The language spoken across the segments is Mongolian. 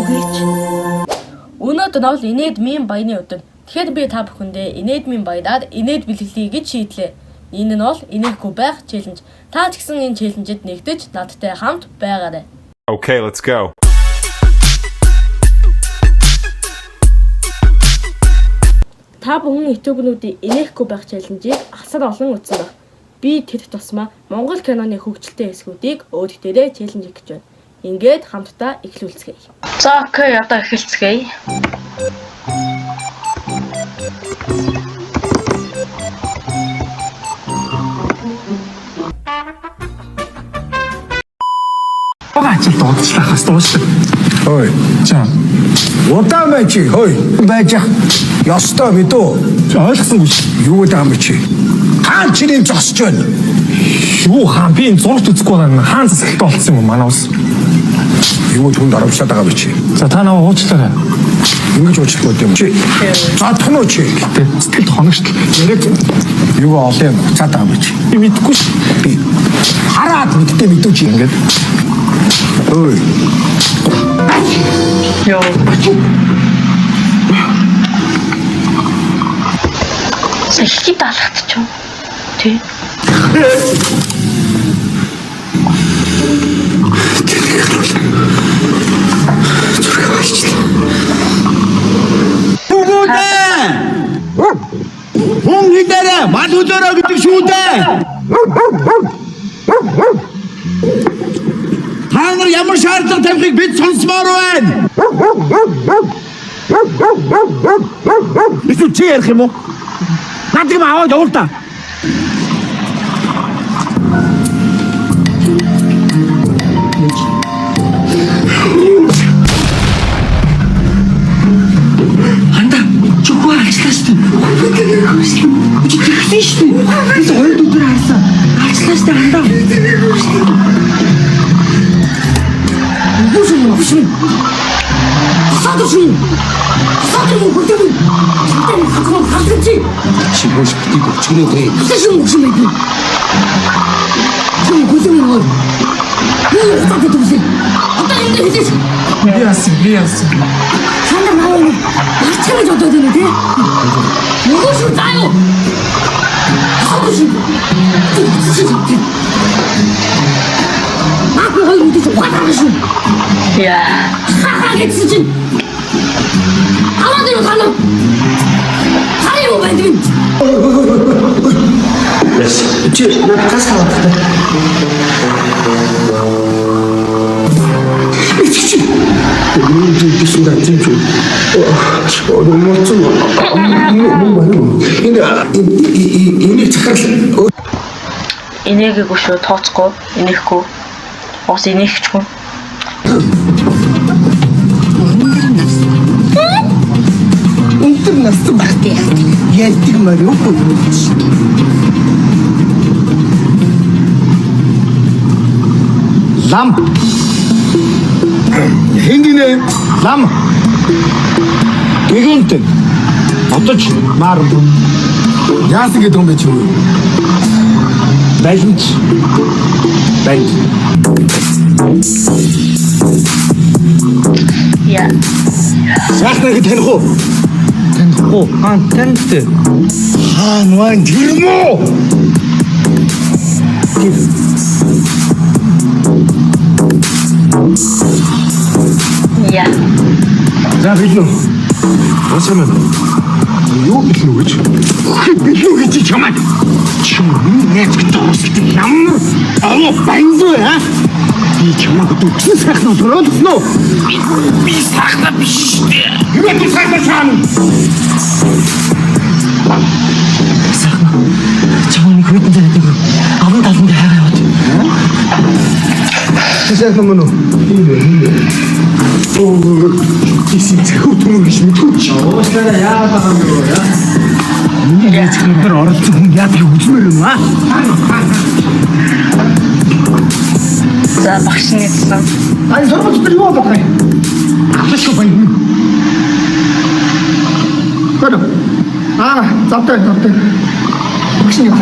үгүйч. Өнөөдөр бол инэдмийн баяны өдөр. Тэгэхээр би та бүхэндээ инэдмийн баяраар инэд бэлгэлье гэж шийдлээ. Энэ нь бол инээхгүй байх челленж. Та ч гэсэн энэ челленжэд нэгдэж надтай хамт байгаарай. Okay, let's go. Та бүхэн ютуберуудын инээхгүй байх челленжийг асар олон үзсэн баг. Би тэр тусмаа Монгол киноны хөгжилтэй хэсгүүдийг өөд дээрээ челленж хийж байна. Ингээд хамтдаа эхлүүлцгээе. За окей, одоо эхэлцгээе. Багач дуудчихлахаас дуусна. Ой, За, удаа мэж хой байж ёстой мэдөө. ойлгосонгүй шүү. Юу даа мэж. Хаан чиний зогсож байна. Юу хаан би энэ зургт үзэхгүй байна. Хаан засалтай болсон юм манай ус. Юу түнд оромжлаад байгаа мэж. За та наваа уучлаарай. Ингэж уучлах юм чи. Задах нь чи. Тэ сэтгэлд хоногч. Яг юу олон юм цаад байгаа мэж. Би мэдэхгүй шүү. Би хараад мэдтээ мэдүү чи ингээд. Ой. Йоо. Ихий даалгат ч юм. Тэ. Хүн хідээрээ мал хөлөөрөө гэдэг шүү дээ. Та нар ямар шаардлага тавихыг бид сонсмоор байна. Эсвэл чи ярих юм уу? Надад юм аваад явуул та. Анда чухал ажиллаа шүү дээ. Чи тэгсэн шүү дээ. Бид хоёр өдөр харсан. Ажиллаа шүү дээ анда. Үгүй юм шүү. Хасаад шүү. Хасаад юм бүгд юм. Хатан хатан хатан чи. Чи бош битгий өчгнөө дээ. Хасаад юм шүү мэд. Чи бүзэн юм. Юу хатан бүзэн. Одоо юм дээ хэлээш. Би яасан. Чанга маа марцгаж одоод байна тий. Нөгөө шүү заяа. Хаагүй шүү. Маа хоёр үдэж ухаалаа шүү. Яа. Хаа гэсэн чинь. Аваад юу хана. Хаа юу байдгийг. Чи надаас хаваад. Юу гэсэн даа тийм ч. Энэ захирал Инээгээгүй шүү, тооцохгүй, инээхгүй. Ус инээгчгүй. Өнтөр настан багтээ. яддаг мөр юу. Лам. Хиндинэ Лам. гэгэнт Одож маар яасан гэдэг юм бэ чи юу? байлж. Байлж. Яа. Сайхныг таних уу? Танихгүй. Таньд. Хаан тэр мөө. Яа. За билүү. Осоо Юу билүү гэж? Билүү гэж чамаа. Чи нэг тоостой ямар аваа бандуу аа? Би чамаа дүүсэн сайхнаа төрөлснө. Би сайхнаа биш шүү дээ. Юу би сайхнаа чам. Сайхан. Чамайг хөдөн зэрэг аван таланд хайгаа яваад. Сайхнаа мөн үү? Оо, тийм зөв түмэн гэж мэдгүй чи. уучлаарай яагаад байгаа юм бэ? Миний яцхан оролцсон хүн яа би үзмээр юм аа? За багш нэгсэн. Ай сургууль дээр юу байгаа юм? Ахлах байна. Гэнэ. Завтай. Багш нэг.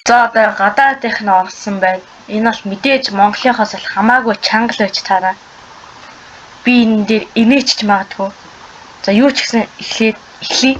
За одоо гадаадынх нь орсон байна. Энэ бол мэдээж Монголынхоос л хамаагүй чанга л байж таараа. Би энэ дээр инээч магадгүй. За юу ч гэсэн эхлэе.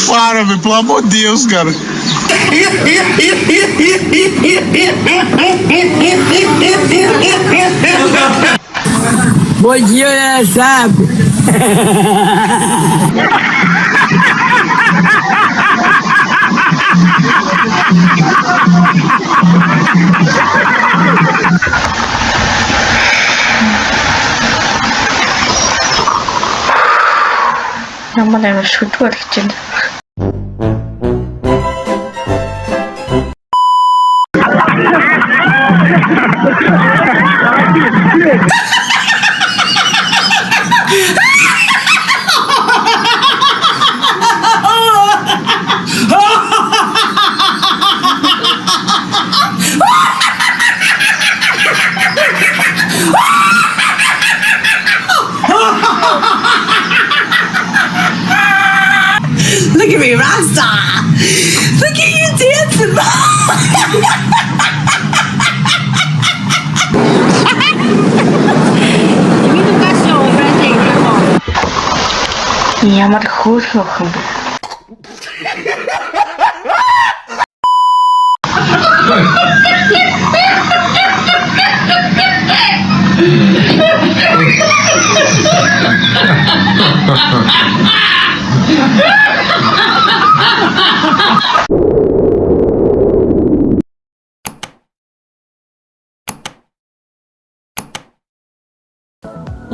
Para, pelo amor de Deus, cara. Bom dia, né, sabe? Ямар амар шүдгээр гэж байна. Look at me, Rasta! Look at you dancing! Ямар хөөрхөн охин бэ?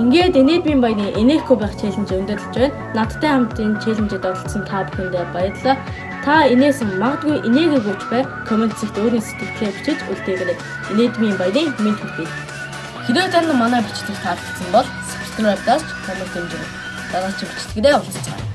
Ингээд инээдмийн баяны инээхгүй байх челленж өндөрлөж байна. Надтай хамт энэ челленжэд оролцсон та бүхэндээ баярлалаа. Та инээсэн магадгүй инээгээгүй ч бай. Комент зэгт өөрийн сэтгэлээ бичиж үлдээгээрэй. Инээдмийн баяны мэд хүргэе. Хэрэв танд манай бичлэг таалагдсан бол subscribe-даас комент дэмжээрэй. Дараагийн бичлэгдээ уулзцгаая.